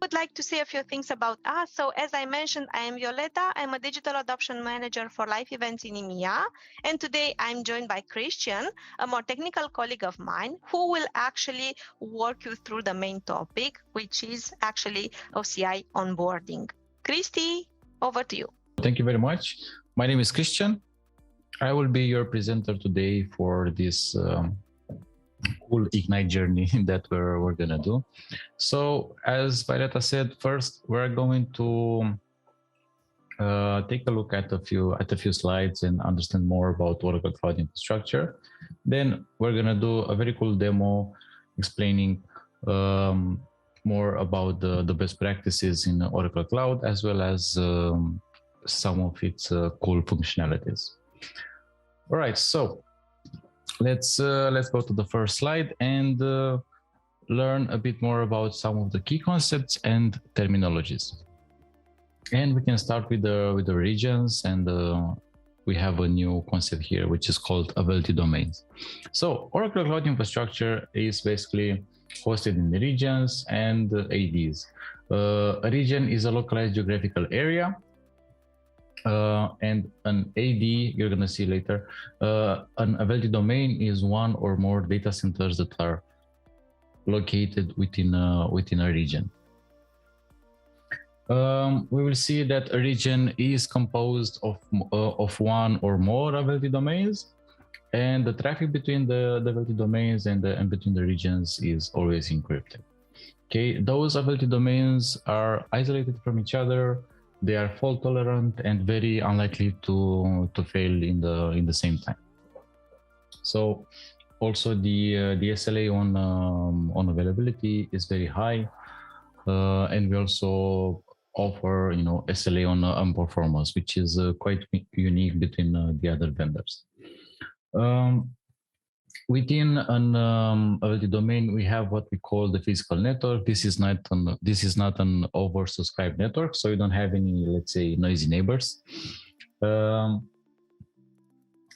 Would like to say a few things about us. So as I mentioned, I am Violeta. I'm a digital adoption manager for live events in EMEA. And today I'm joined by Christian, a more technical colleague of mine, who will actually walk you through the main topic, which is actually OCI onboarding. Christy, over to you. Thank you very much. My name is Christian. I will be your presenter today for this cool Ignite journey that we're gonna do. So as Violeta said, first we're going to take a look at a few slides and understand more about Oracle Cloud Infrastructure. Then we're gonna do a very cool demo explaining more about the best practices in Oracle Cloud, as well as some of its cool functionalities. All right, so let's go to the first slide and learn a bit more about some of the key concepts and terminologies. And we can start with the regions, and we have a new concept here, which is called Availability Domains. So Oracle Cloud Infrastructure is basically hosted in the regions and ADs. A region is a localized geographical area, and an AD, you're going to see later, an availability domain is one or more data centers that are located within a region. We will see that a region is composed of one or more availability domains, and the traffic between the availability domains and between the regions is always encrypted. Okay, those availability domains are isolated from each other. They are fault tolerant and very unlikely to fail in the same time. So also the SLA on availability is very high, and we also offer SLA on performance, which is quite unique between the other vendors. Within an availability domain, we have what we call the physical network. This is not an oversubscribed network, so you don't have any, let's say, noisy neighbors. It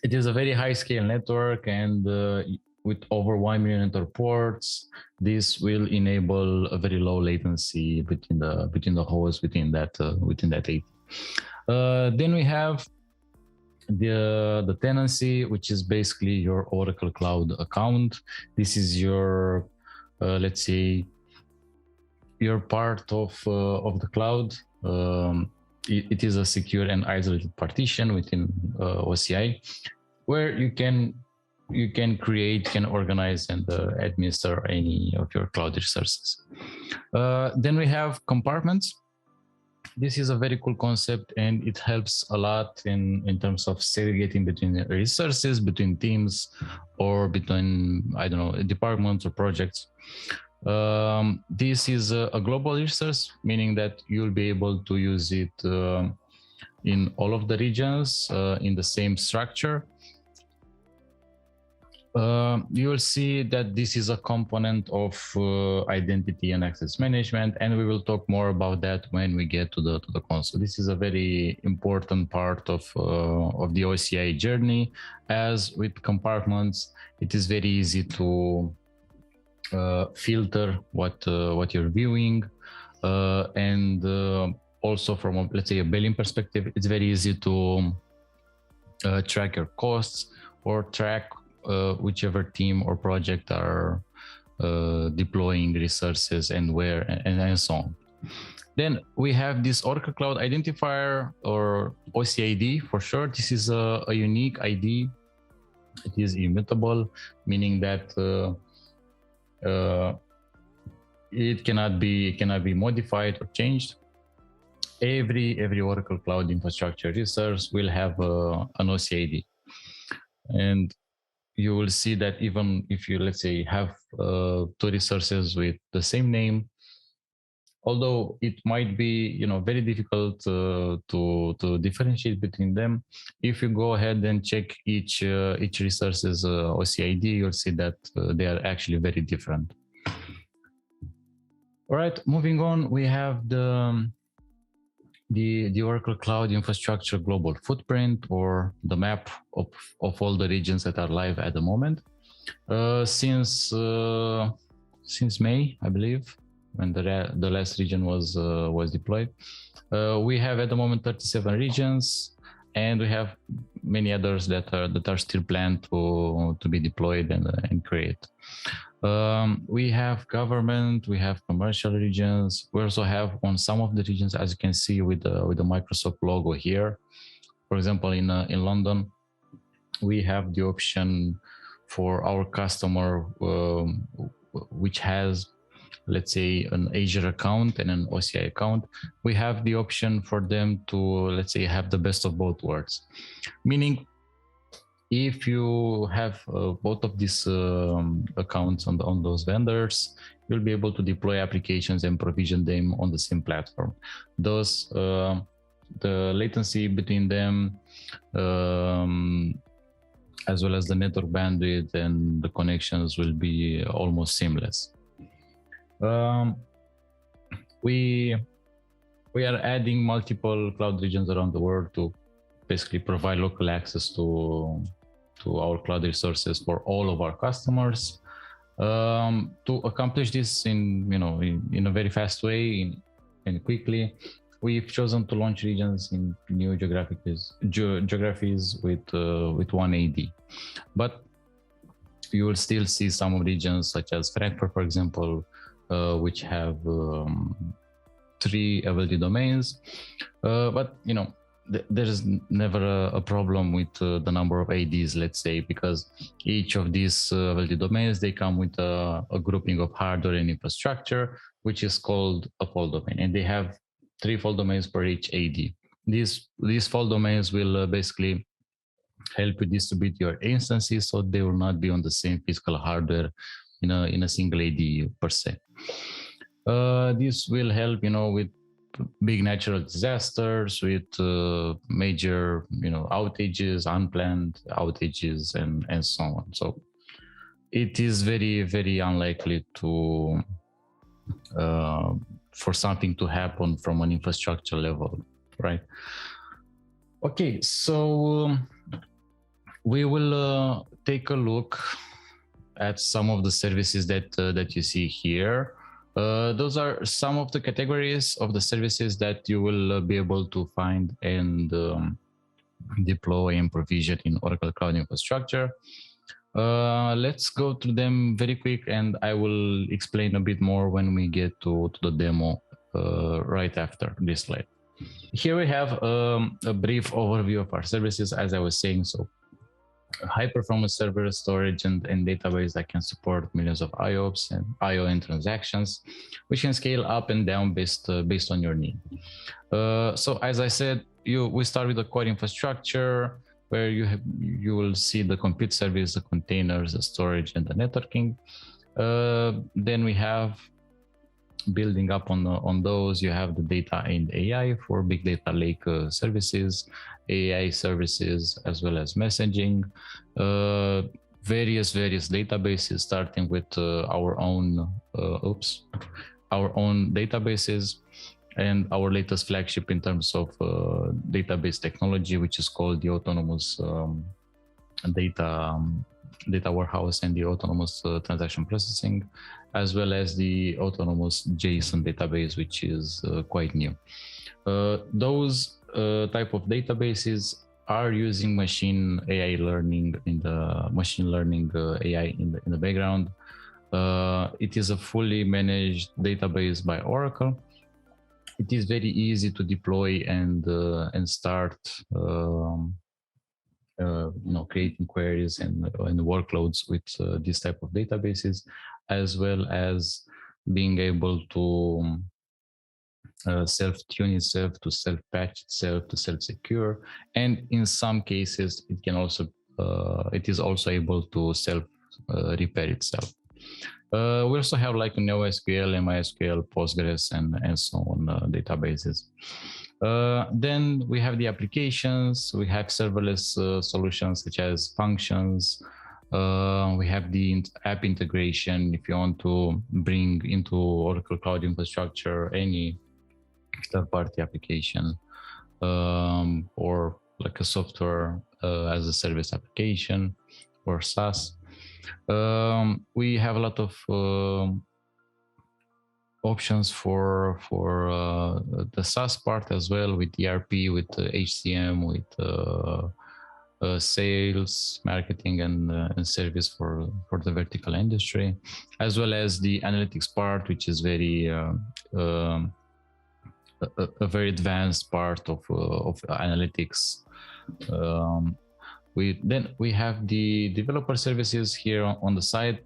is a very high scale network, and with over 1 million network ports, this will enable a very low latency between the hosts within that AD. Then we have the tenancy, which is basically your Oracle Cloud account. This is your let's say your part of the cloud. It is a secure and isolated partition within OCI, where you can create, can organize, and administer any of your cloud resources. Then we have compartments. This is a very cool concept, and it helps a lot in terms of segregating between resources, between teams, or between, I don't know, departments or projects. This is a global resource, meaning that you'll be able to use it in all of the regions in the same structure. You will see that this is a component of identity and access management, and we will talk more about that when we get to the console. This is a very important part of the OCI journey. As with compartments, it is very easy to filter what you're viewing, and also from let's say a billing perspective, it's very easy to track your costs or track whichever team or project are deploying resources and where, and so on. Then we have this Oracle Cloud Identifier, or OCID for short. This is a unique ID. It is immutable, meaning that it cannot be modified or changed. Every Oracle Cloud Infrastructure resource will have an OCID, and you will see that even if you, let's say, have two resources with the same name, although it might be very difficult to differentiate between them, if you go ahead and check each resource's OCID, you'll see that they are actually very different. All right, moving on, we have the Oracle Cloud Infrastructure global footprint, or the map of all the regions that are live at the moment. Since since May, I believe, when the last region was deployed. We have at the moment 37 regions, and we have many others that are still planned to be deployed and create. We have government, we have commercial regions. We also have on some of the regions, as you can see with the Microsoft logo here. For example, in London, we have the option for our customer which has, let's say, an Azure account and an OCI account. We have the option for them to, let's say, have the best of both worlds. Meaning, if you have both of these accounts on those vendors, you'll be able to deploy applications and provision them on the same platform. Thus, the latency between them, as well as the network bandwidth and the connections, will be almost seamless. We are adding multiple cloud regions around the world to basically provide local access to our cloud resources for all of our customers. To accomplish this in a very fast way and quickly, we've chosen to launch regions in new geographies with one AD. But you will still see some regions such as Frankfurt, for example, which have 3 LD domains. But there's never a problem with the number of ADs, let's say, because each of these LD domains, they come with a grouping of hardware and infrastructure, which is called a fault domain, and they have 3 fault domains per each AD. These fault domains will basically help you distribute your instances, so they will not be on the same physical hardware in a single AD per se. This will help, with big natural disasters, with major, outages, unplanned outages, and so on. So it is very, very unlikely for something to happen from an infrastructure level, right? Okay, so we will take a look at some of the services that you see here. Those are some of the categories of the services that you will be able to find and deploy and provision in Oracle Cloud Infrastructure. Let's go through them very quick, and I will explain a bit more when we get to the demo right after this slide. Here we have a brief overview of our services, as I was saying. So high performance server storage and database that can support millions of IOPS and IO and transactions, which can scale up and down based on your need. So as I said, we start with the core infrastructure, where you will see the compute service, the containers, the storage, and the networking. Then we have, building up on those, you have the data and AI for big data lake services, AI services, as well as messaging, various databases, starting with our own databases, and our latest flagship in terms of database technology, which is called the autonomous data warehouse and the autonomous transaction processing, as well as the autonomous JSON database, which is quite new. Those type of databases are using machine AI learning AI in the background. It is a fully managed database by Oracle. It is very easy to deploy and start creating queries and workloads with this type of databases, as well as being able to self-tune itself, to self-patch itself, to self-secure, and in some cases it is also able to self-repair itself. We also have like NoSQL, MySQL, Postgres, and so on databases. Then we have the applications. We have serverless solutions such as functions. We have the app integration. If you want to bring into Oracle Cloud Infrastructure any third-party application, or like a software as a service application or SaaS. We have a lot of options for the SaaS part as well, with ERP, with HCM, with sales, marketing, and service for the vertical industry, as well as the analytics part, which is very a very advanced part of analytics. We have the developer services here on the side,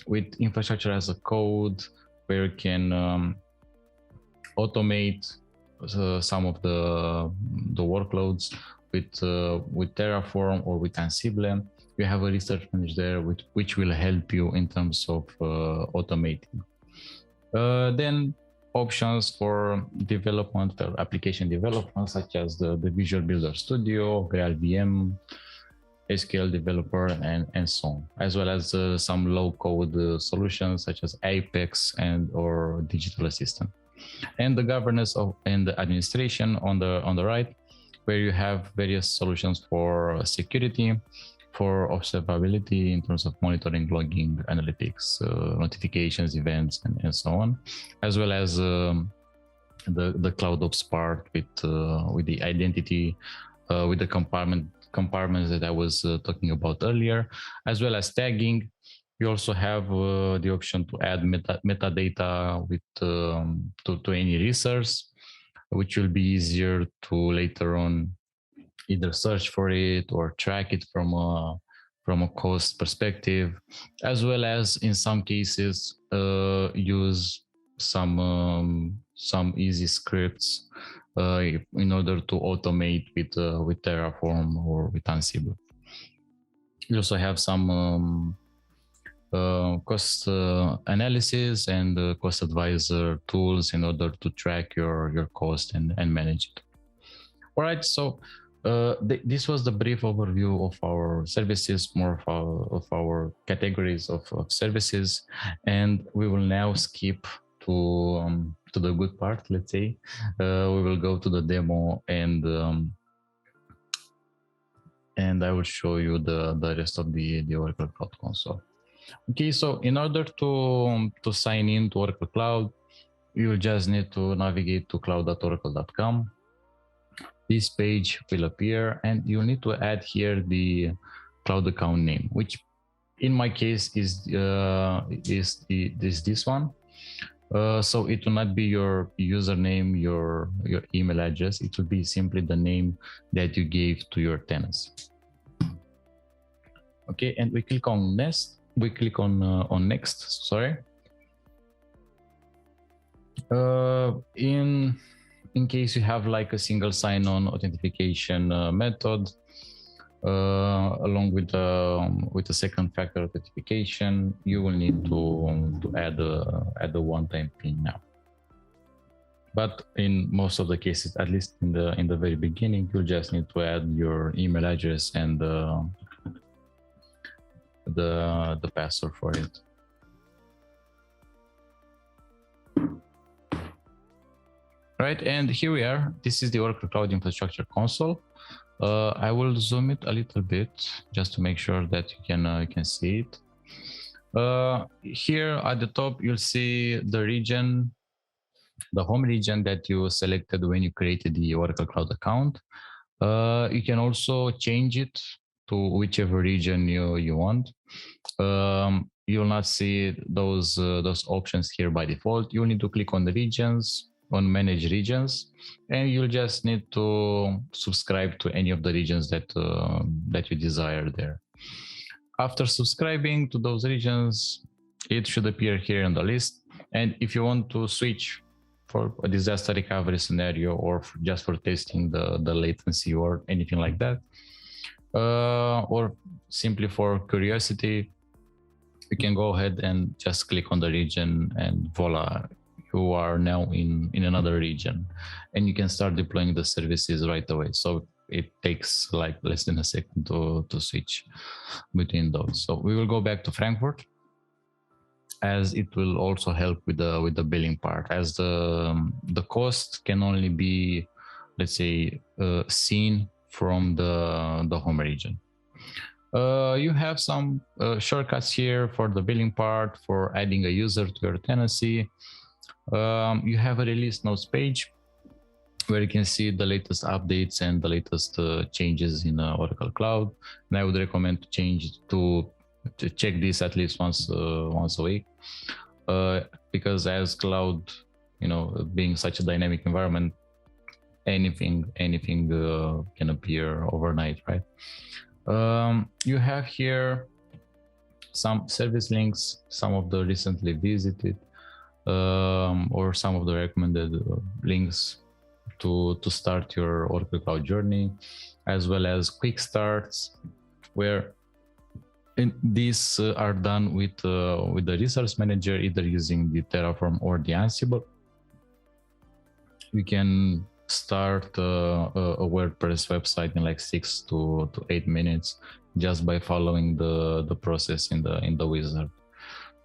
with infrastructure as a code, where you can automate some of the workloads with Terraform or with Ansible. You have a research manager there, which will help you in terms of automating. Then options for development, application development, such as the Visual Builder Studio, GraalVM, SQL Developer, and so on, as well as some low-code solutions such as Apex or Digital Assistant. And the governance and the administration on the right, where you have various solutions for security, for observability in terms of monitoring, logging, analytics, notifications, events, and so on, as well as the CloudOps part with the identity, with the compartments that I was talking about earlier, as well as tagging. You also have the option to add metadata with to any resource, which will be easier to later on either search for it or track it from a cost perspective, as well as in some cases use some easy scripts in order to automate with Terraform or with Ansible. You also have some cost analysis and cost advisor tools in order to track your cost and manage it. All right, so this was the brief overview of our services, more of our categories of services, and we will now skip to the good part, let's say. We will go to the demo, and I will show you the rest of the Oracle Cloud Console. Okay, so in order to sign in to Oracle Cloud, you will just need to navigate to cloud.oracle.com. This page will appear, and you'll need to add here the cloud account name, which in my case is this one. So it will not be your username, your email address. It will be simply the name that you gave to your tenants. Okay, and we click on next. We click on next. Sorry. In case you have like a single sign-on authentication method, along with a second factor authentication, you will need to add a one-time PIN now. But in most of the cases, at least in the very beginning, you just need to add your email address and the password for it. Right, and here we are. This is the Oracle Cloud Infrastructure Console. I will zoom it a little bit just to make sure that you can see it. Here at the top, you'll see the region, the home region that you selected when you created the Oracle Cloud account. You can also change it to whichever region you want. You'll not see those options here by default. You'll need to click on the regions, on manage regions, and you'll just need to subscribe to any of the regions that you desire there. After subscribing to those regions, it should appear here in the list. And if you want to switch for a disaster recovery scenario or just for testing the latency or anything like that, or simply for curiosity, you can go ahead and just click on the region, and voila, you are now in another region, and you can start deploying the services right away. So it takes like less than a second to switch between those. So we will go back to Frankfurt, as it will also help with the billing part, as the cost can only be, let's say, seen from the home region. You have some shortcuts here for the billing part, for adding a user to your tenancy. You have a release notes page where you can see the latest updates and the latest changes in Oracle Cloud. And I would recommend to check this at least once a week, because as cloud, being such a dynamic environment, anything can appear overnight, right? You have here some service links, some of the recently visited, or some of the recommended links to start your Oracle Cloud journey, as well as quick starts, where these are done with the resource manager, either using the Terraform or the Ansible. You can start a WordPress website in like 6 to 8 minutes just by following the process in the wizard.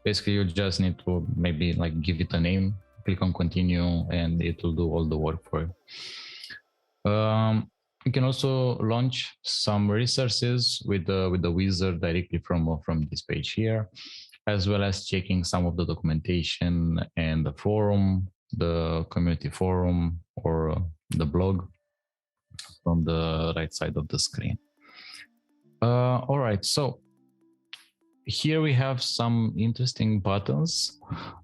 Basically, you just need to maybe like give it a name, click on continue, and it will do all the work for you. You can also launch some resources with the wizard directly from this page here, as well as checking some of the documentation and the forum, the community forum, or the blog from the right side of the screen. All right, so here we have some interesting buttons.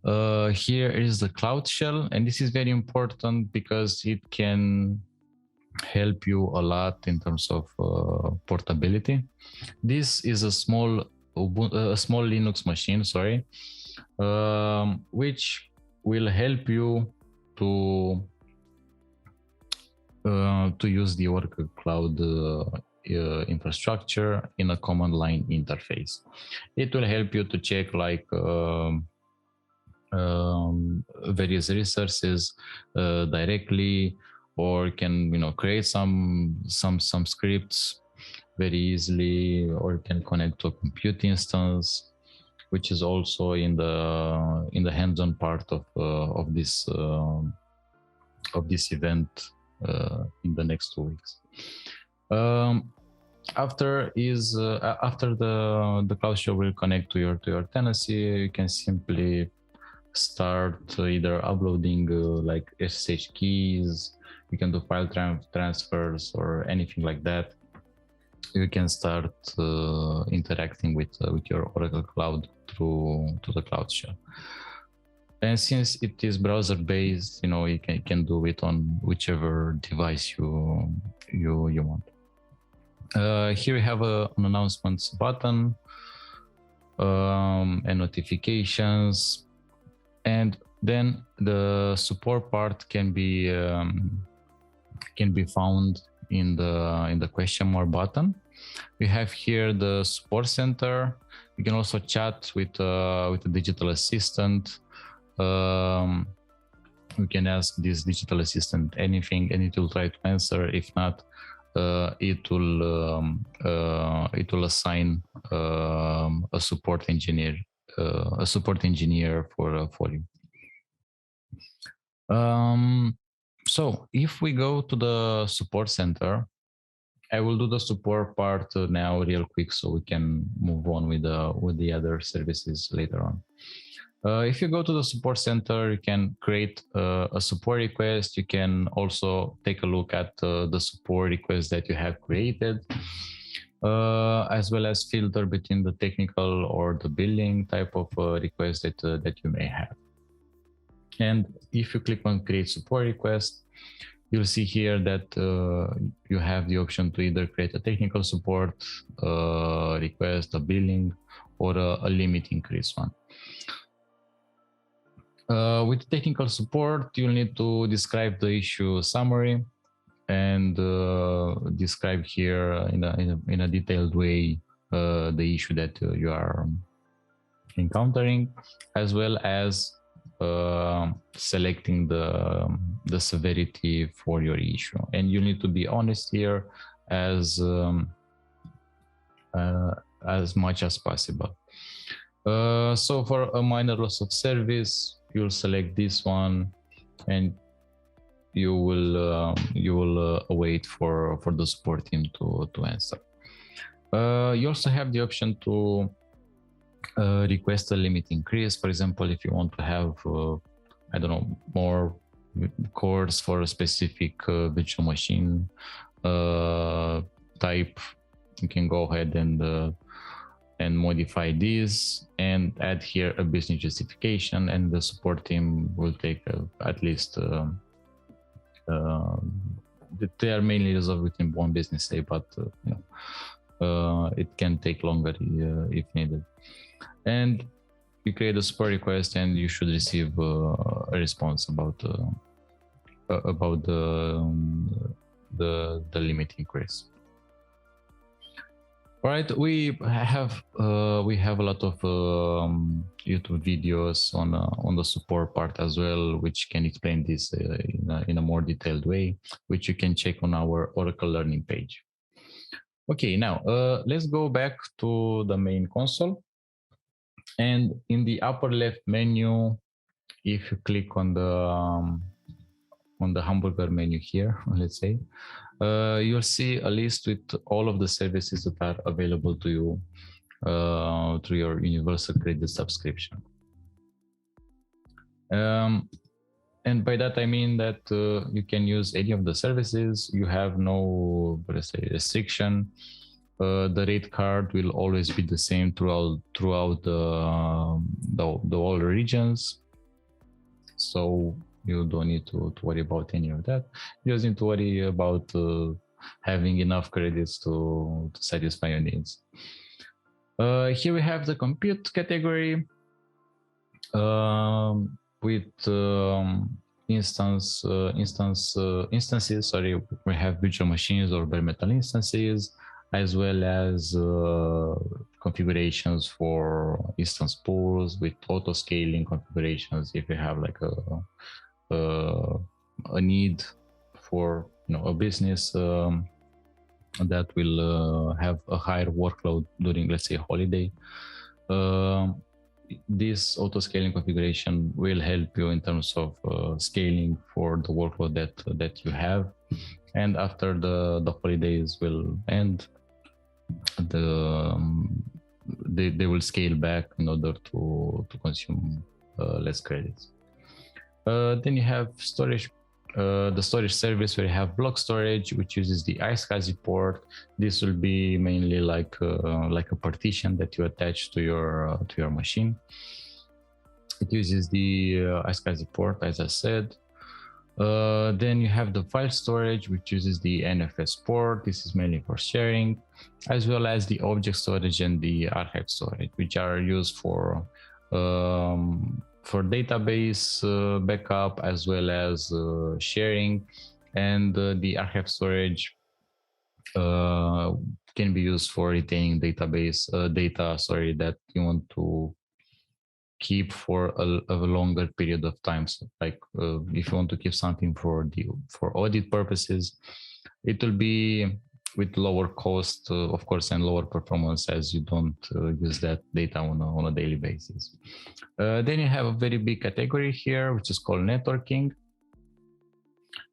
Here is the Cloud Shell, and this is very important because it can help you a lot in terms of portability. This is a small Linux machine, which will help you to use the Oracle Cloud infrastructure in a command line interface. It will help you to check like various resources directly, or can create some scripts very easily, or can connect to a compute instance, which is also in the hands-on part of this event in the next 2 weeks. After the Cloud Shell will connect to your tenancy, you can simply start either uploading like SSH keys. You can do file transfers or anything like that. You can start interacting with your Oracle Cloud through the Cloud Shell. And since it is browser based, you can do it on whichever device you want. Here we have an announcements button and notifications, and then the support part can be found in the question mark button. We have here the support center. You can also chat with the digital assistant. We can ask this digital assistant anything, and it will try to answer. If not, it will assign a support engineer for you. So if we go to the support center, I will do the support part now real quick, so we can move on with the other services later on. If you go to the support center, you can create a support request. You can also take a look at the support request that you have created, as well as filter between the technical or the billing type of request that you may have. And if you click on create support request, you'll see here that you have the option to either create a technical support request, a billing, or a limit increase one. With technical support, you'll need to describe the issue summary and describe here in a detailed way the issue that you are encountering, as well as selecting the severity for your issue. And you need to be honest here as much as possible. So for a minor loss of service, you'll select this one, and you will await for the support team to answer. You also have the option to request a limit increase. For example, if you want to have I don't know, more course for a specific virtual machine type, you can go ahead and modify this and add here a business justification, and the support team will take at least they are mainly resolved within one business day, but it can take longer if needed. And you create a support request and you should receive a response about the limit increase. All right, we have a lot of YouTube videos on the support part as well, which can explain this in a more detailed way, which you can check on our Oracle Learning page. Okay, now let's go back to the main console, and in the upper left menu, if you click on the hamburger menu here, let's say, you'll see a list with all of the services that are available to you through your Universal Credit subscription. And by that I mean that you can use any of the services. You have no, let's say, restriction. The rate card will always be the same throughout the all regions. So you don't need to worry about any of that. You just need to worry about having enough credits to satisfy your needs. Here we have the compute category with instances. Sorry, we have virtual machines or bare metal instances, as well as configurations for instance pools with auto scaling configurations. If you have like a need for a business that will have a higher workload during, let's say, holiday, this auto scaling configuration will help you in terms of scaling for the workload that you have. And after the holidays will end, they will scale back in order to consume less credits. Then you have storage, the storage service where you have block storage, which uses the iSCSI port. This will be mainly like a partition that you attach to your machine. It uses the iSCSI port, as I said. Then you have the file storage, which uses the NFS port. This is mainly for sharing, as well as the object storage and the archive storage, which are used for database backup, as well as sharing. And the archive storage can be used for retaining database data that you want to keep for a longer period of time. So like if you want to keep something for audit purposes, it will be with lower cost, of course, and lower performance, as you don't use that data on a daily basis. Then you have a very big category here, which is called networking,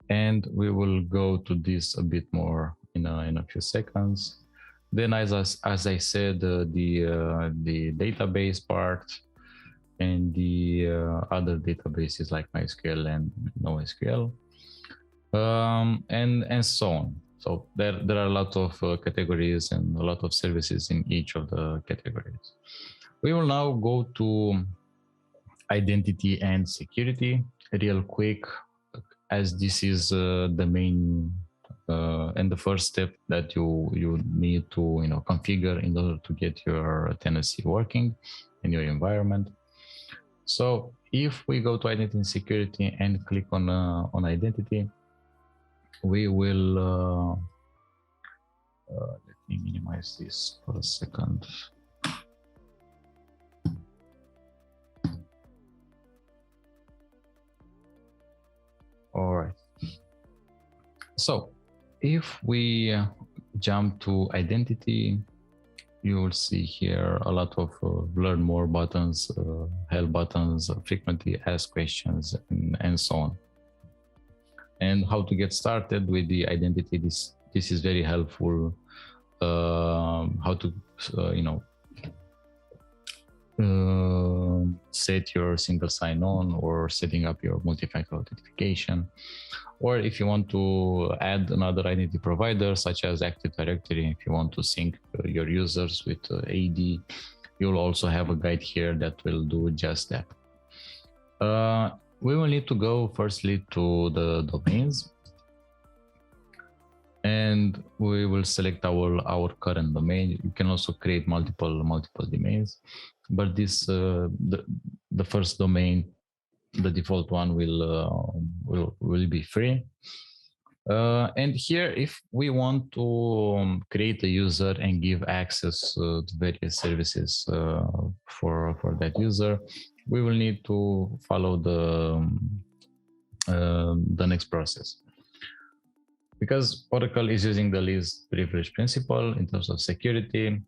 and we will go to this a bit more in a few seconds. Then, as I said, the database part and the other databases like MySQL and NoSQL, and so on. So there are a lot of categories and a lot of services in each of the categories. We will now go to identity and security real quick, as this is the main and the first step that you need to configure in order to get your tenancy working in your environment. So if we go to identity and security and click on identity, we will let me minimize this for a second. All right. So if we jump to identity, you will see here a lot of learn more buttons, help buttons, frequently asked questions, and so on. And how to get started with the identity. This is very helpful. How to set your single sign-on or setting up your multi-factor authentication. Or if you want to add another identity provider, such as Active Directory, if you want to sync your users with AD, you'll also have a guide here that will do just that. We will need to go firstly to the domains, and we will select our current domain. You can also create multiple domains, but this the first domain, the default one, will be free. And here, if we want to create a user and give access to various services for that user, we will need to follow the next process. Because Oracle is using the least privilege principle in terms of security,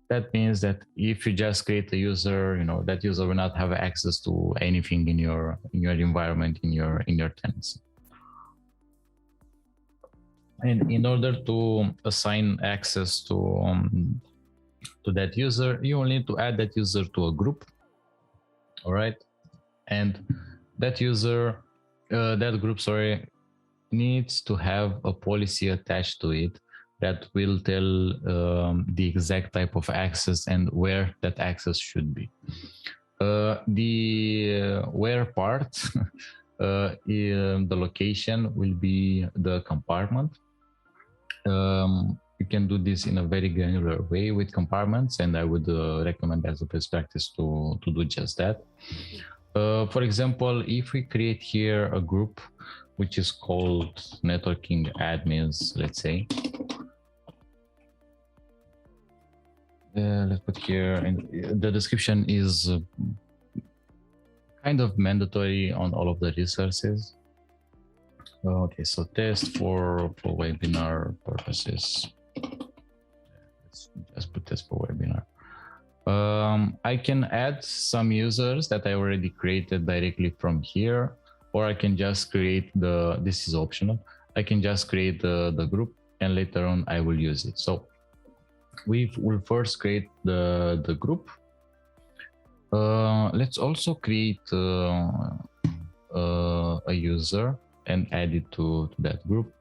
that means that if you just create a user, that user will not have access to anything in your environment, in your tenancy. And in order to assign access to that user, you will need to add that user to a group. All right, and that group, needs to have a policy attached to it that will tell the exact type of access and where that access should be. The where part, the location will be the compartment. You can do this in a very granular way with compartments, and I would recommend as a best practice to do just that. For example, if we create here a group which is called networking admins, let's say, let's put here, and the description is kind of mandatory on all of the resources. Okay, so test for webinar purposes. Let's just put test for webinar. I can add some users that I already created directly from here, or I can just create this is optional. I can just create the group, and later on I will use it. So we will first create the group. Let's also create a user and add it to that group.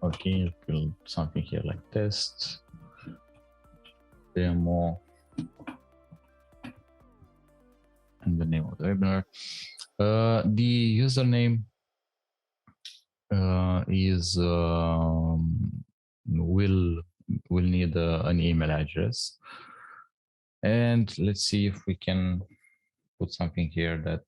Okay, build something here like test demo and the name of the webinar. The username is will need an email address, and let's see if we can put something here that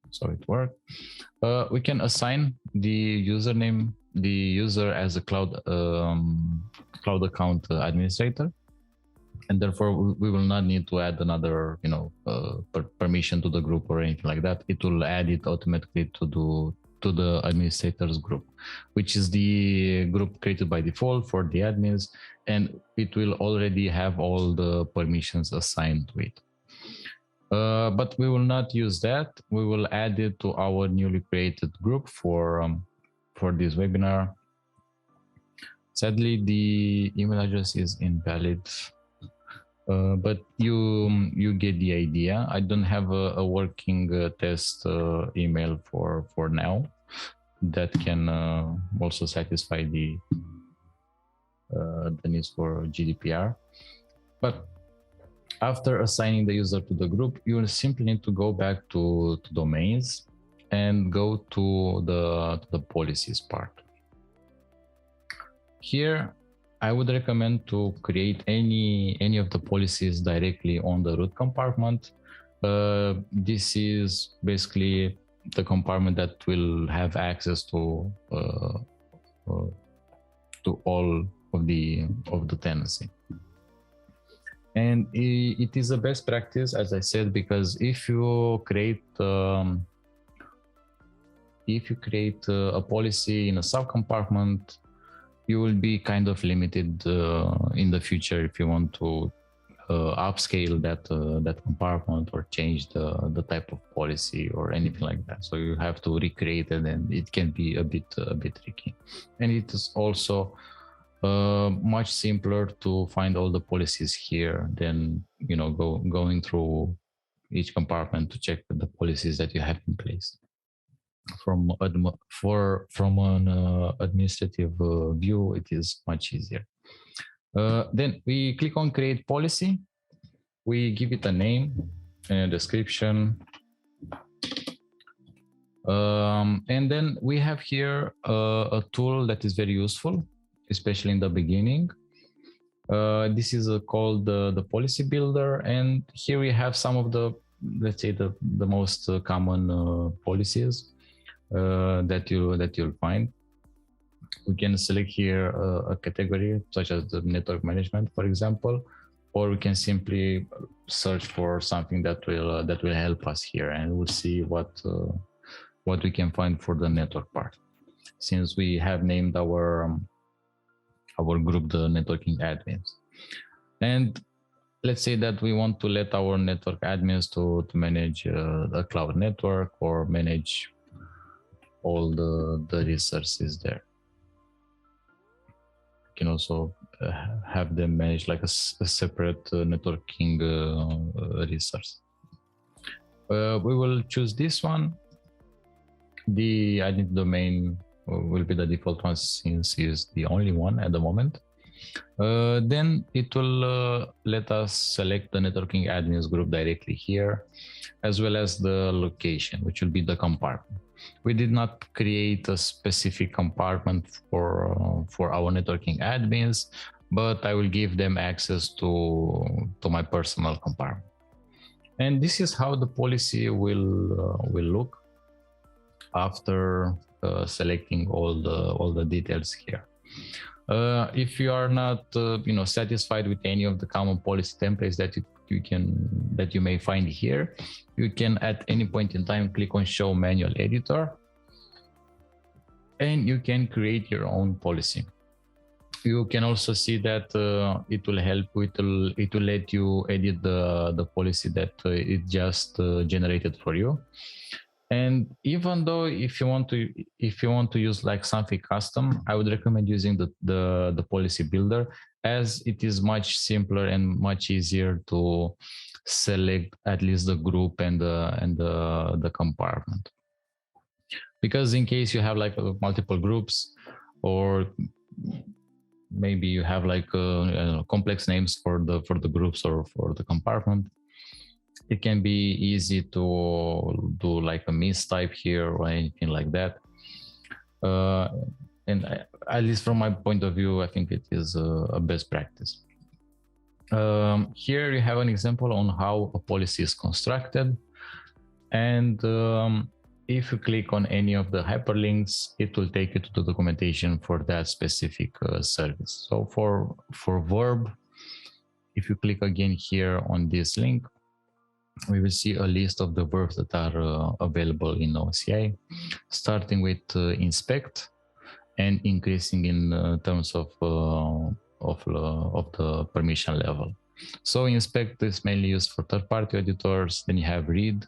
so it worked. We can assign the username, the user as a cloud account administrator, and therefore we will not need to add another permission to the group or anything like that. It will add it automatically to the administrators group, which is the group created by default for the admins, and it will already have all the permissions assigned to it. But we will not use that. We will add it to our newly created group for this webinar. Sadly, the email address is invalid, but you get the idea. I don't have a working test email for now that can also satisfy the needs for GDPR. But after assigning the user to the group, you will simply need to go back to domains and go to the policies part. Here, I would recommend to create any of the policies directly on the root compartment. This is basically the compartment that will have access to all of the tenancy. And it is a best practice, as I said, because if you create a policy in a sub-compartment, you will be kind of limited in the future if you want to upscale that compartment or change the type of policy or anything like that. So you have to recreate it, and it can be a bit tricky. And it is also much simpler to find all the policies here than going through each compartment to check the policies that you have in place. From an administrative view, it is much easier. Then we click on create policy. We give it a name and a description. And then we have here a tool that is very useful, especially in the beginning. This is called the policy builder. And here we have some of the, let's say, the most common policies that you'll find. We can select here a category such as the network management, for example, or we can simply search for something that will help us here, and we'll see what we can find for the network part. Since we have named our group the networking admins, and let's say that we want to let our network admins to manage a cloud network or manage all the resources there. You can also have them manage like a separate networking resource. We will choose this one. The identity domain will be the default one since it's the only one at the moment. Then it will let us select the networking admins group directly here, as well as the location, which will be the compartment. We did not create a specific compartment for our networking admins, but I will give them access to my personal compartment. And this is how the policy will look after selecting all the details here. If you are not satisfied with any of the common policy templates that you may find here, you can at any point in time click on show manual editor, and you can create your own policy. You can also see that it will help. It will let you edit the policy that it just generated for you. And even though if you want to use like something custom, I would recommend using the policy builder, as it is much simpler and much easier to select at least the group and the compartment. Because in case you have like multiple groups, or maybe you have like complex names for the groups or for the compartment, it can be easy to do like a mistype here or anything like that. And at least from my point of view, I think it is a best practice. Here you have an example on how a policy is constructed. And if you click on any of the hyperlinks, it will take you to the documentation for that specific service. So for Verb, if you click again here on this link, we will see a list of the verbs that are available in OCI, starting with inspect and increasing in terms of the permission level. So inspect is mainly used for third-party auditors. Then you have read,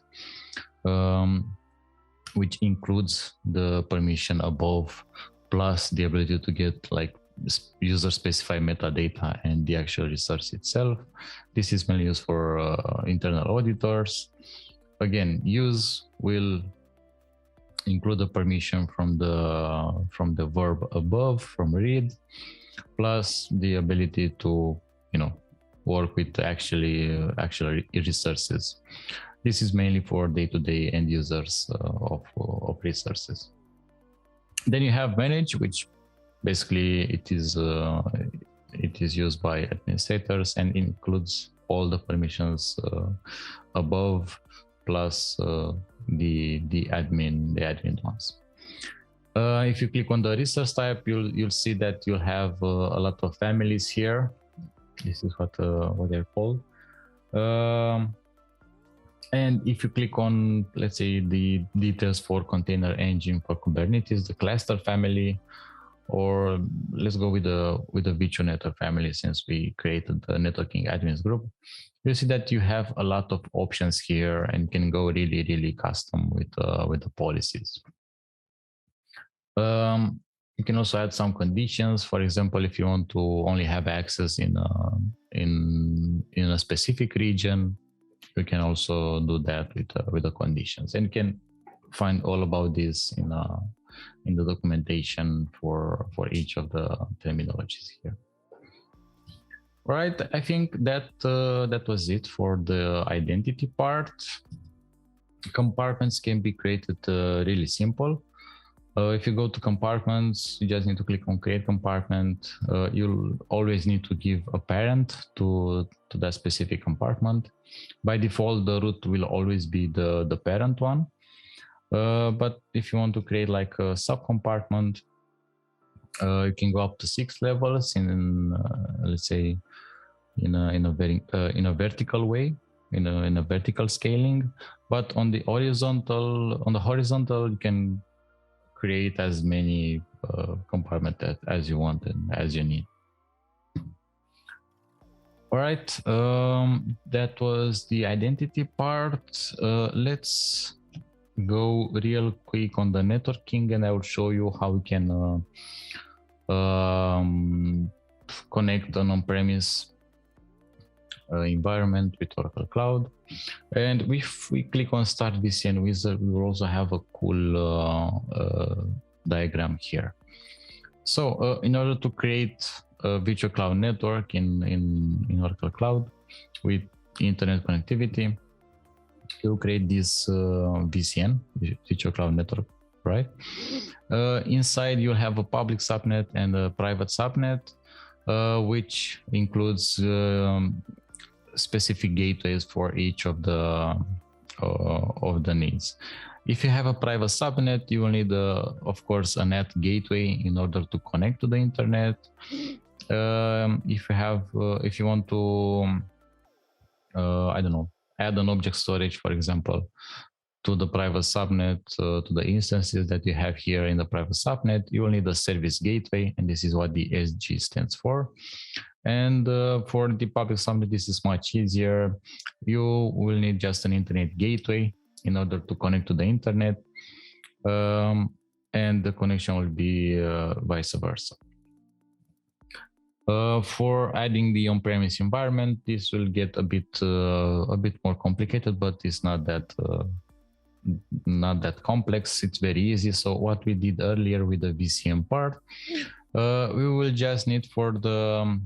which includes the permission above, plus the ability to get like user-specified metadata and the actual resource itself. This is mainly used for internal auditors. Again, use will include the permission from the verb above, from read, plus the ability to work with actual resources. This is mainly for day-to-day end users of resources. Then you have manage, which basically it is used by administrators and includes all the permissions above, plus the admin ones. If you click on the resource type, you'll see that you'll have a lot of families here. This is what they're called. And if you click on, let's say, the details for container engine for Kubernetes, the cluster family, or let's go with the virtual network family, since we created the networking admins group. You see that you have a lot of options here and can go really custom with the policies. You can also add some conditions. For example, if you want to only have access in a specific region, you can also do that with the conditions, and you can find all about this in the documentation for each of the terminologies here. All right, I think that that was it for the identity part. Compartments can be created really simple. If you go to compartments, you just need to click on create compartment. You'll always need to give a parent to that specific compartment. By default, the root will always be the parent one. But if you want to create like a sub compartment, you can go up to 6 levels in let's say in a vertical way, in a vertical scaling. But on the horizontal, you can create as many compartments as you want and as you need. All right, that was the identity part. Let's go real quick on the networking, and I will show you how we can connect an on-premise environment with Oracle Cloud. And if we click on Start VCN Wizard, we will also have a cool diagram here. So in order to create a virtual cloud network in Oracle Cloud with internet connectivity, you create this VCN, virtual cloud network, right? Inside you'll have a public subnet and a private subnet, which includes specific gateways for each of the needs. If you have a private subnet, you will need, of course, a NAT gateway in order to connect to the internet. If you want to, I don't know, add an object storage, for example, to the private subnet, to the instances that you have here in the private subnet, you will need a service gateway, and this is what the SG stands for. And for the public subnet, this is much easier. You will need just an internet gateway in order to connect to the internet, and the connection will be vice versa. For adding the on-premise environment, this will get a bit more complicated, but it's not that complex. It's very easy. So what we did earlier with the VCM part, we will just need for the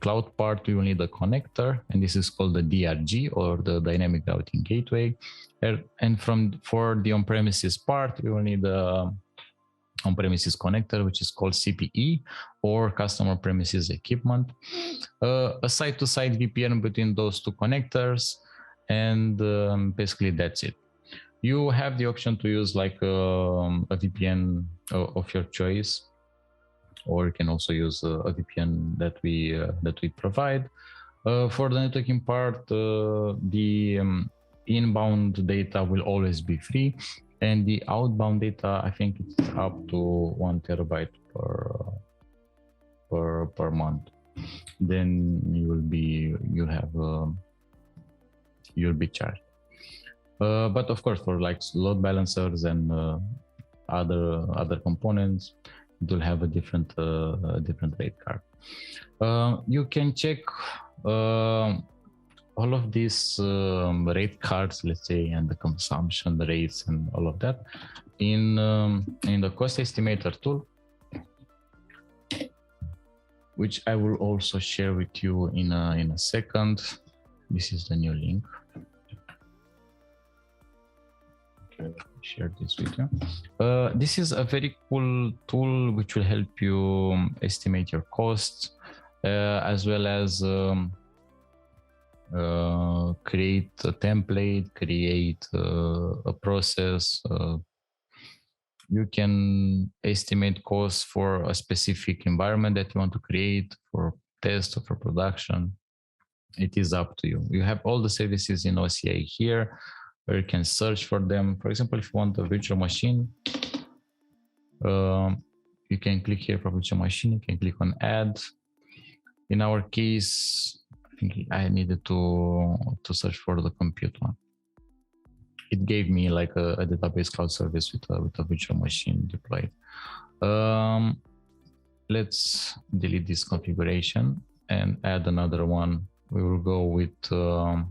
cloud part, we will need a connector, and this is called the DRG, or the dynamic routing gateway. And for the on-premises part, we will need the on-premises connector, which is called CPE, or customer premises equipment. A site-to-site VPN between those two connectors, and basically that's it. You have the option to use like a VPN of your choice, or you can also use a VPN that we provide. For the networking part, the inbound data will always be free, and the outbound data, I think it's up to 1 terabyte per month. Then you'll be charged. But of course, for like load balancers and other components, it will have a different rate card. You can check all of these rate cards, let's say, and the consumption rates and all of that in the cost estimator tool, which I will also share with you in a second. This is the new link. Okay, share this with you. This is a very cool tool which will help you estimate your costs, as well as create a template, create a process. You can estimate costs for a specific environment that you want to create, for test or for production. It is up to you. You have all the services in OCI here, where you can search for them. For example, if you want a virtual machine, You can click here for virtual machine. You can click on add. In our case, I think I needed to search for the compute one. It gave me like a database cloud service with a virtual machine deployed. Let's delete this configuration and add another one. We will go with, you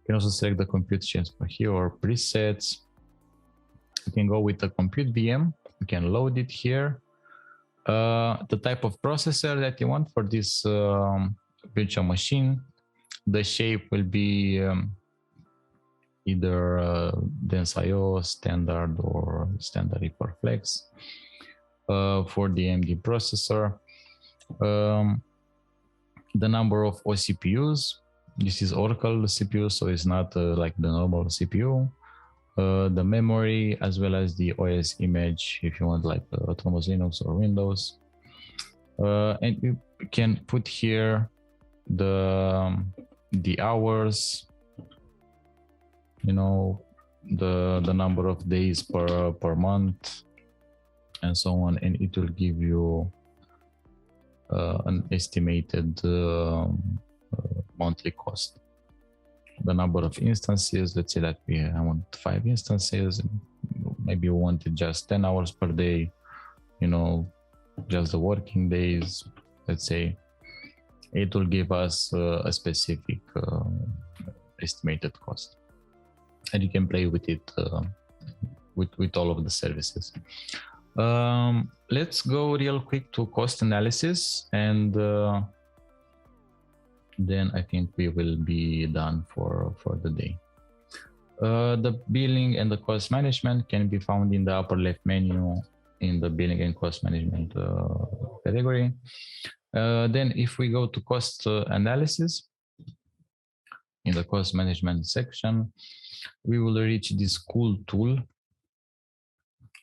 can also select the compute chains for here or presets. You can go with the compute VM. You can load it here. The type of processor that you want for this virtual machine. The shape will be either dense IO, standard, or standard hyperflex. For the AMD processor, the number of OCPUs. This is Oracle CPU, so it's not like the normal CPU. The memory, as well as the OS image, if you want like autonomous Linux or Windows. And you can put here the hours, you know, the number of days per month, and so on, and it will give you an estimated monthly cost. The number of instances, let's say that I want 5 instances, maybe you wanted just 10 hours per day, you know, just the working days, let's say. It will give us a specific estimated cost, and you can play with it with all of the services. Let's go real quick to cost analysis, and then I think we will be done for the day. The billing and the cost management can be found in the upper left menu in the billing and cost management category. Then if we go to cost analysis, in the cost management section, we will reach this cool tool,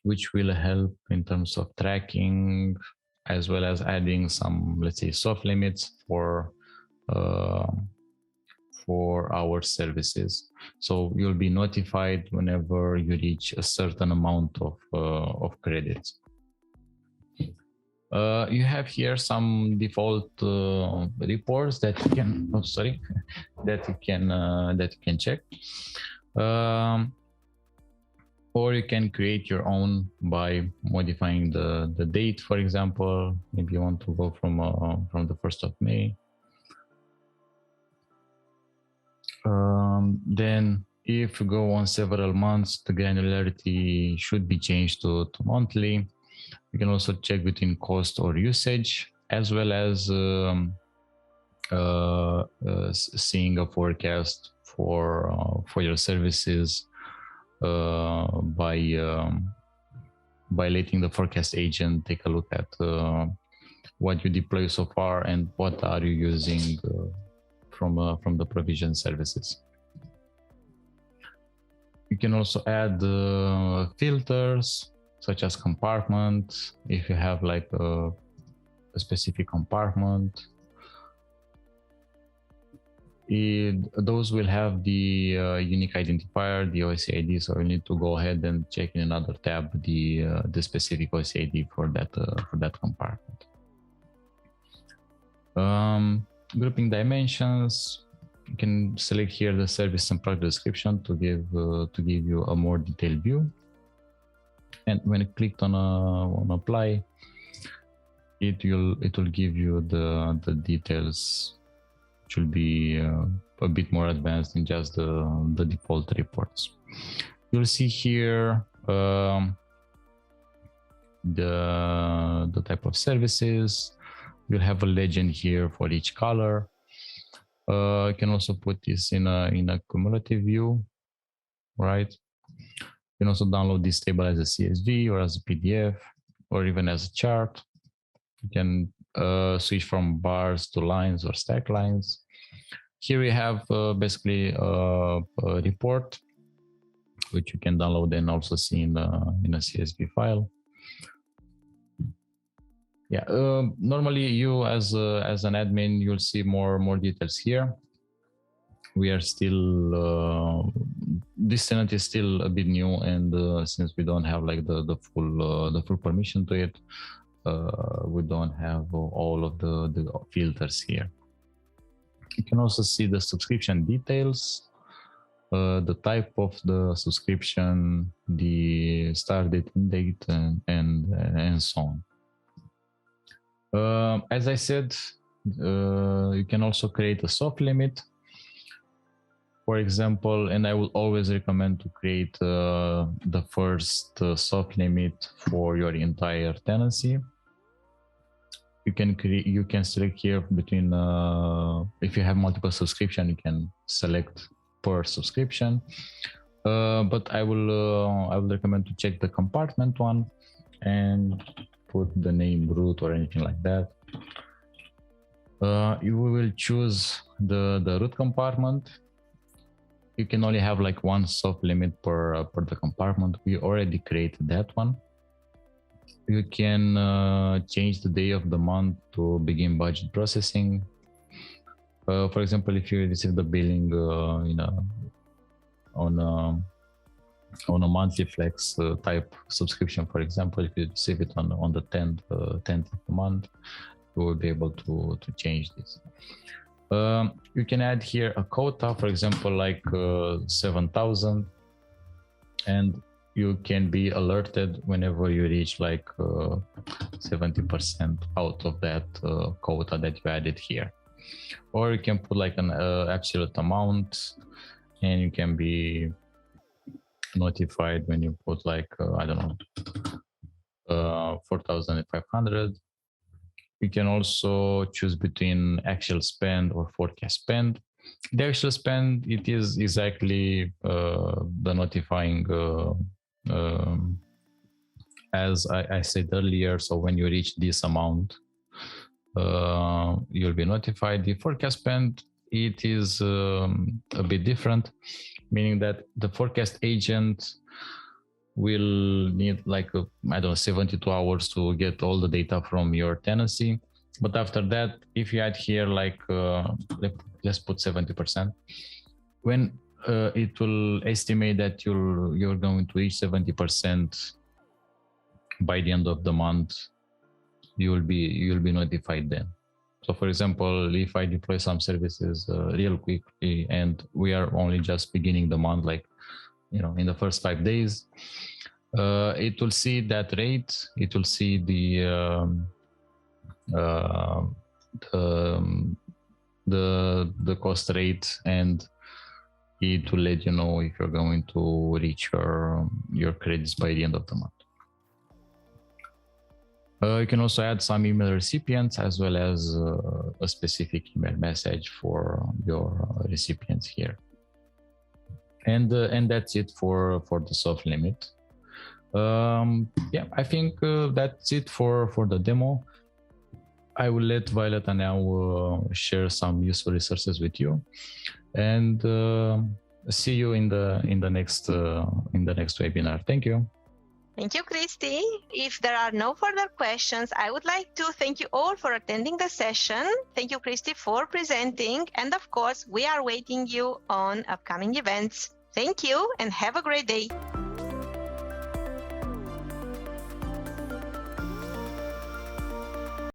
which will help in terms of tracking, as well as adding some, let's say, soft limits for our services. So you'll be notified whenever you reach a certain amount of credits. You have here some default reports that you can, that you can check. Or you can create your own by modifying the date, for example. Maybe you want to go from the 1st of May. Then if you go on several months, the granularity should be changed to monthly. You can also check between cost or usage, as well as seeing a forecast for your services by letting the forecast agent take a look at what you deploy so far and what are you using from the provision services. You can also add filters such as compartment. If you have like a specific compartment, those will have the unique identifier, the OCI ID. So you need to go ahead and check in another tab the specific OCI ID for that compartment. Grouping dimensions. You can select here the service and product description to give you a more detailed view. And when you clicked on apply, it will give you the details, which will be a bit more advanced than just the default reports. You'll see here the type of services. You'll have a legend here for each color. You can also put this in a cumulative view, right? You can also download this table as a CSV or as a PDF or even as a chart. You can switch from bars to lines or stack lines. Here we have basically a report, which you can download and also see in a CSV file. Yeah, normally you as an admin, you'll see more details here. we are still this tenant is still a bit new, and since we don't have like the full permission to it, we don't have all of the filters here. You can also see the subscription details, the type of the subscription, the start date, end date, and so on. As I said, you can also create a soft limit, for example, and I would always recommend to create the first soft limit for your entire tenancy. You can select here between if you have multiple subscription, you can select per subscription, but I will recommend to check the compartment one and put the name root or anything like that. You will choose the root compartment. You can only have like one soft limit per the compartment. We already created that one. You can change the day of the month to begin budget processing. For example, if you receive the billing on a monthly flex type subscription, for example, if you receive it on the 10th of the month, you will be able to change this. You can add here a quota, for example, like 7,000, and you can be alerted whenever you reach like 70% out of that quota that you added here. Or you can put like an absolute amount, and you can be notified when you put like, I don't know, 4,500. You can also choose between actual spend or forecast spend. The actual spend, it is exactly the notifying as I said earlier. So when you reach this amount, you'll be notified. The forecast spend, it is a bit different, meaning that the forecast agent will need like, I don't know, 72 hours to get all the data from your tenancy. But after that, if you add here, like, let's put 70%, when it will estimate that you're going to reach 70% by the end of the month, you'll be notified then. So for example, if I deploy some services real quickly and we are only just beginning the month, like, in the first 5 days, it will see that rate, it will see the cost rate, and it will let you know if you're going to reach your credits by the end of the month. You can also add some email recipients as well as a specific email message for your recipients here. And that's it for the soft limit. Yeah, I think that's it for the demo. I will let Violeta now share some useful resources with you, and see you in the next webinar. Thank you. Thank you, Christy. If there are no further questions, I would like to thank you all for attending the session. Thank you, Christy, for presenting. And of course, we are waiting you on upcoming events. Thank you and have a great day.